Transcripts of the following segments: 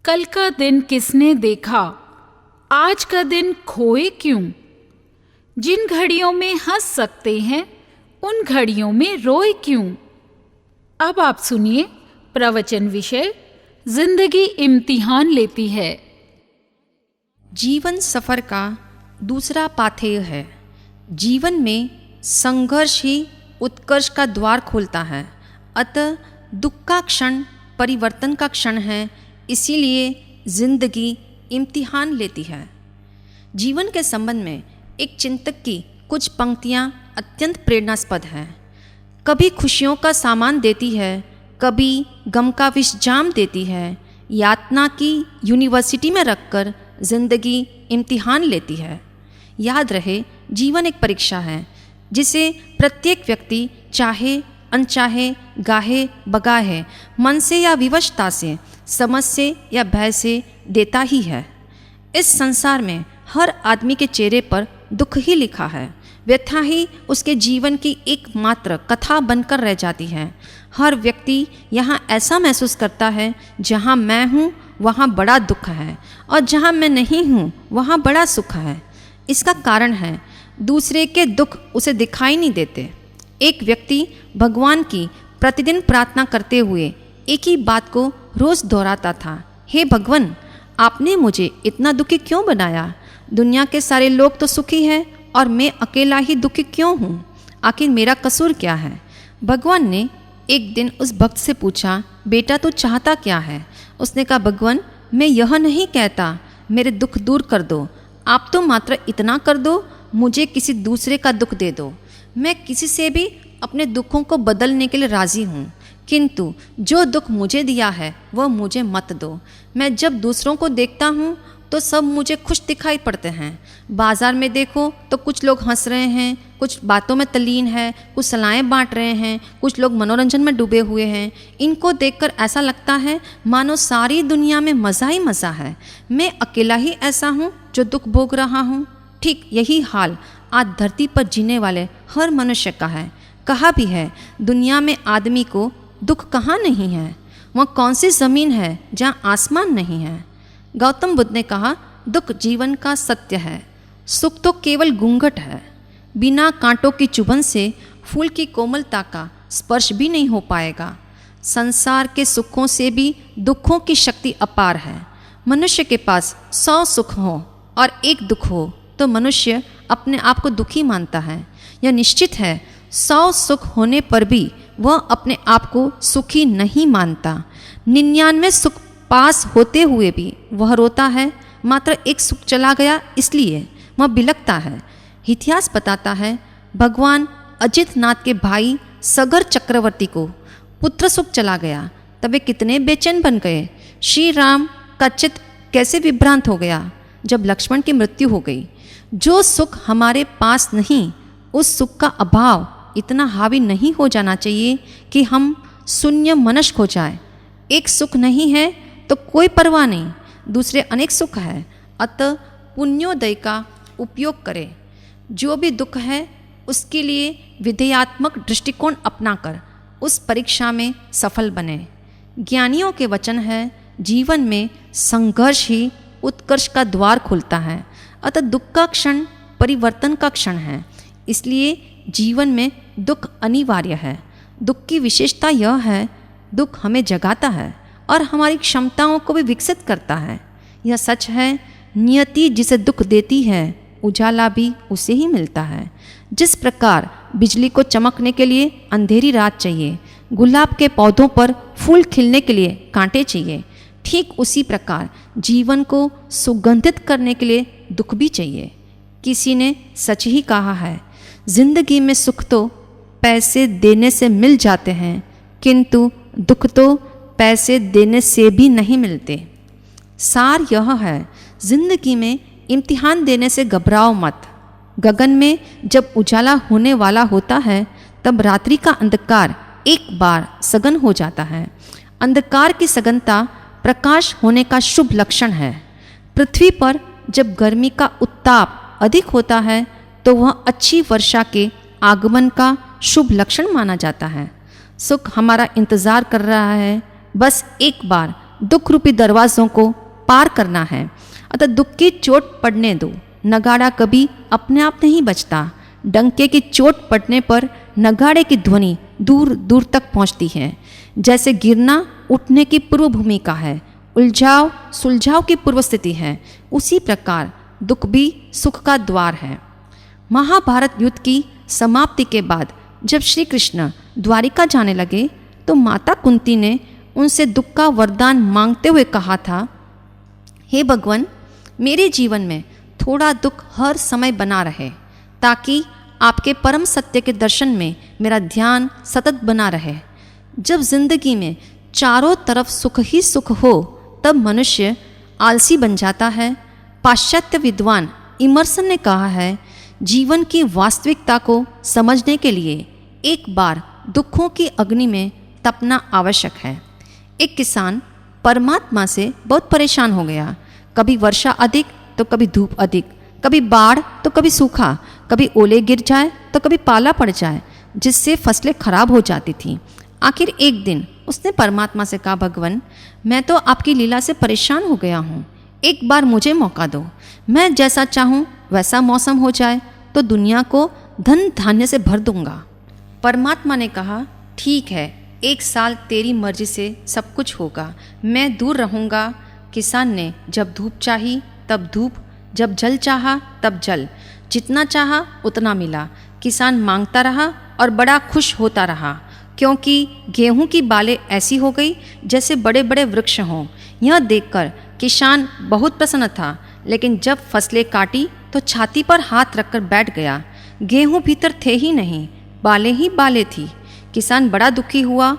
कल का दिन किसने देखा, आज का दिन खोए क्यों। जिन घड़ियों में हंस सकते हैं उन घड़ियों में रोए क्यों। अब आप सुनिए प्रवचन विषय जिंदगी इम्तिहान लेती है। जीवन सफ़र का दूसरा पाथेय है। जीवन में संघर्ष ही उत्कर्ष का द्वार खोलता है। अतः दुख का क्षण परिवर्तन का क्षण है, इसीलिए जिंदगी इम्तिहान लेती है। जीवन के संबंध में एक चिंतक की कुछ पंक्तियाँ अत्यंत प्रेरणास्पद हैं। कभी खुशियों का सामान देती है, कभी गम का विष जाम देती है। यातना की यूनिवर्सिटी में रखकर जिंदगी इम्तिहान लेती है। याद रहे, जीवन एक परीक्षा है जिसे प्रत्येक व्यक्ति चाहे अनचाहे, गाहे बगाहे, मन से या विवशता से, समझ से या भय से देता ही है। इस संसार में हर आदमी के चेहरे पर दुख ही लिखा है। व्यथा ही उसके जीवन की एकमात्र कथा बनकर रह जाती है। हर व्यक्ति यहाँ ऐसा महसूस करता है, जहाँ मैं हूँ वहाँ बड़ा दुख है और जहाँ मैं नहीं हूँ वहाँ बड़ा सुख है। इसका कारण है दूसरे के दुख उसे दिखाई नहीं देते। एक व्यक्ति भगवान की प्रतिदिन प्रार्थना करते हुए एक ही बात को रोज़ दोहराता था, हे भगवान, आपने मुझे इतना दुखी क्यों बनाया। दुनिया के सारे लोग तो सुखी हैं और मैं अकेला ही दुखी क्यों हूँ। आखिर मेरा कसूर क्या है। भगवान ने एक दिन उस भक्त से पूछा, बेटा तू चाहता क्या है। उसने कहा, भगवान मैं यह नहीं कहता मेरे दुख दूर कर दो, आप तो मात्र इतना कर दो, मुझे किसी दूसरे का दुख दे दो। मैं किसी से भी अपने दुखों को बदलने के लिए राज़ी हूँ, किंतु जो दुख मुझे दिया है वह मुझे मत दो। मैं जब दूसरों को देखता हूँ तो सब मुझे खुश दिखाई पड़ते हैं। बाज़ार में देखो तो कुछ लोग हंस रहे हैं, कुछ बातों में तल्लीन है, कुछ सलाहें बांट रहे हैं, कुछ लोग मनोरंजन में डूबे हुए हैं। इनको देखकर ऐसा लगता है मानो सारी दुनिया में मज़ा ही मज़ा है। मैं अकेला ही ऐसा हूँ जो दुख भोग रहा हूँ। ठीक यही हाल आज धरती पर जीने वाले हर मनुष्य का है। कहा भी है, दुनिया में आदमी को दुख कहाँ नहीं है। वह कौन सी ज़मीन है जहाँ आसमान नहीं है। गौतम बुद्ध ने कहा, दुख जीवन का सत्य है, सुख तो केवल घूंघट है। बिना कांटों की चुभन से फूल की कोमलता का स्पर्श भी नहीं हो पाएगा। संसार के सुखों से भी दुखों की शक्ति अपार है। मनुष्य के पास 100 सुख हो और एक दुख हो तो मनुष्य अपने आप को दुखी मानता है। यह निश्चित है, 100 सुख होने पर भी वह अपने आप को सुखी नहीं मानता। 99 सुख पास होते हुए भी वह रोता है। मात्र एक सुख चला गया इसलिए वह बिलखता है। इतिहास बताता है, भगवान अजित नाथ के भाई सगर चक्रवर्ती को पुत्र सुख चला गया, तब वे कितने बेचैन बन गए। श्री राम का चित्त कैसे विभ्रांत हो गया जब लक्ष्मण की मृत्यु हो गई। जो सुख हमारे पास नहीं, उस सुख का अभाव इतना हावी नहीं हो जाना चाहिए कि हम शून्य मनस्क हो जाए। एक सुख नहीं है तो कोई परवाह नहीं, दूसरे अनेक सुख है। अतः पुण्योदय का उपयोग करें। जो भी दुख है उसके लिए विधेयात्मक दृष्टिकोण अपनाकर उस परीक्षा में सफल बने। ज्ञानियों के वचन है, जीवन में संघर्ष ही उत्कर्ष का द्वार खोलता है। अतः दुख का क्षण परिवर्तन का क्षण है, इसलिए जीवन में दुख अनिवार्य है। दुख की विशेषता यह है, दुख हमें जगाता है और हमारी क्षमताओं को भी विकसित करता है। यह सच है, नियति जिसे दुख देती है उजाला भी उसे ही मिलता है। जिस प्रकार बिजली को चमकने के लिए अंधेरी रात चाहिए, गुलाब के पौधों पर फूल खिलने के लिए कांटे चाहिए, ठीक उसी प्रकार जीवन को सुगंधित करने के लिए दुख भी चाहिए। किसी ने सच ही कहा है, जिंदगी में सुख तो पैसे देने से मिल जाते हैं, किंतु दुख तो पैसे देने से भी नहीं मिलते। सार यह है, जिंदगी में इम्तिहान देने से घबराओ मत। गगन में जब उजाला होने वाला होता है तब रात्रि का अंधकार एक बार सघन हो जाता है। अंधकार की सघनता प्रकाश होने का शुभ लक्षण है। पृथ्वी पर जब गर्मी का उत्ताप अधिक होता है तो वह अच्छी वर्षा के आगमन का शुभ लक्षण माना जाता है। सुख हमारा इंतज़ार कर रहा है, बस एक बार दुख रूपी दरवाज़ों को पार करना है। अतः दुख की चोट पड़ने दो। नगाड़ा कभी अपने आप नहीं बजता। डंके की चोट पड़ने पर नगाड़े की ध्वनि दूर दूर तक पहुंचती है। जैसे गिरना उठने की पूर्व भूमिका है, उलझाव सुलझाव की पूर्व स्थिति है, उसी प्रकार दुख भी सुख का द्वार है। महाभारत युद्ध की समाप्ति के बाद जब श्री कृष्ण द्वारिका जाने लगे तो माता कुंती ने उनसे दुख का वरदान मांगते हुए कहा था, हे भगवान, मेरे जीवन में थोड़ा दुख हर समय बना रहे ताकि आपके परम सत्य के दर्शन में मेरा ध्यान सतत बना रहे। जब जिंदगी में चारों तरफ सुख ही सुख हो तब मनुष्य आलसी बन जाता है। पाश्चात्य विद्वान इमर्सन ने कहा है, जीवन की वास्तविकता को समझने के लिए एक बार दुखों की अग्नि में तपना आवश्यक है। एक किसान परमात्मा से बहुत परेशान हो गया। कभी वर्षा अधिक तो कभी धूप अधिक, कभी बाढ़ तो कभी सूखा, कभी ओले गिर जाए तो कभी पाला पड़ जाए, जिससे फसलें खराब हो जाती थीं। आखिर एक दिन उसने परमात्मा से कहा, भगवान, मैं तो आपकी लीला से परेशान हो गया हूँ, एक बार मुझे मौका दो। मैं जैसा चाहूँ वैसा मौसम हो जाए तो दुनिया को धन धान्य से भर दूंगा। परमात्मा ने कहा, ठीक है, एक साल तेरी मर्जी से सब कुछ होगा, मैं दूर रहूँगा। किसान ने जब धूप चाही तब धूप, जब जल चाहा तब जल, जितना चाहा उतना मिला। किसान मांगता रहा और बड़ा खुश होता रहा, क्योंकि गेहूं की बालें ऐसी हो गई जैसे बड़े बड़े वृक्ष हों। यह देखकर किसान बहुत प्रसन्न था, लेकिन जब फसलें काटी तो छाती पर हाथ रखकर बैठ गया। गेहूं भीतर थे ही नहीं, बालें ही बालें थी। किसान बड़ा दुखी हुआ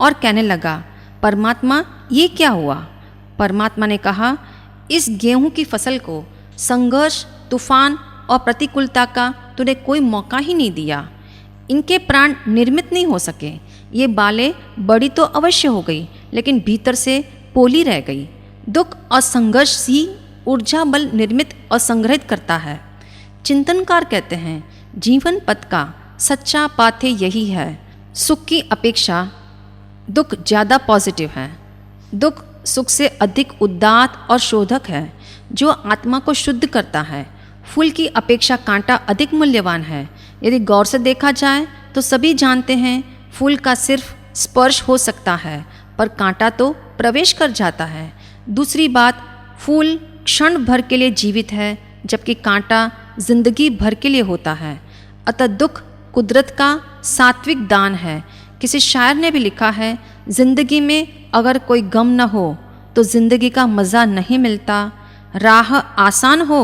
और कहने लगा, परमात्मा, ये क्या हुआ? परमात्मा ने कहा, इस गेहूं की फसल को संघर्ष, तूफान और प्रतिकूलता का तूने कोई मौका ही नहीं दिया। इनके प्राण निर्मित नहीं हो सके। ये बालें बड़ी तो अवश्य हो गई, लेकिन भीतर से पोली रह गई। दुख और संघर्ष ही ऊर्जा बल निर्मित और संग्रहित करता है। चिंतनकार कहते हैं, जीवन पथ का सच्चा पाथेय यही है। सुख की अपेक्षा दुख ज़्यादा पॉजिटिव है। दुख सुख से अधिक उदात्त और शोधक है, जो आत्मा को शुद्ध करता है। फूल की अपेक्षा कांटा अधिक मूल्यवान है। यदि गौर से देखा जाए तो सभी जानते हैं फूल का सिर्फ स्पर्श हो सकता है, पर कांटा तो प्रवेश कर जाता है। दूसरी बात, फूल क्षण भर के लिए जीवित है, जबकि कांटा जिंदगी भर के लिए होता है। अतः दुख कुदरत का सात्विक दान है। किसी शायर ने भी लिखा है, जिंदगी में अगर कोई गम न हो तो जिंदगी का मज़ा नहीं मिलता। राह आसान हो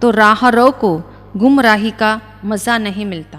तो राहरो को गुमराही का मज़ा नहीं मिलता।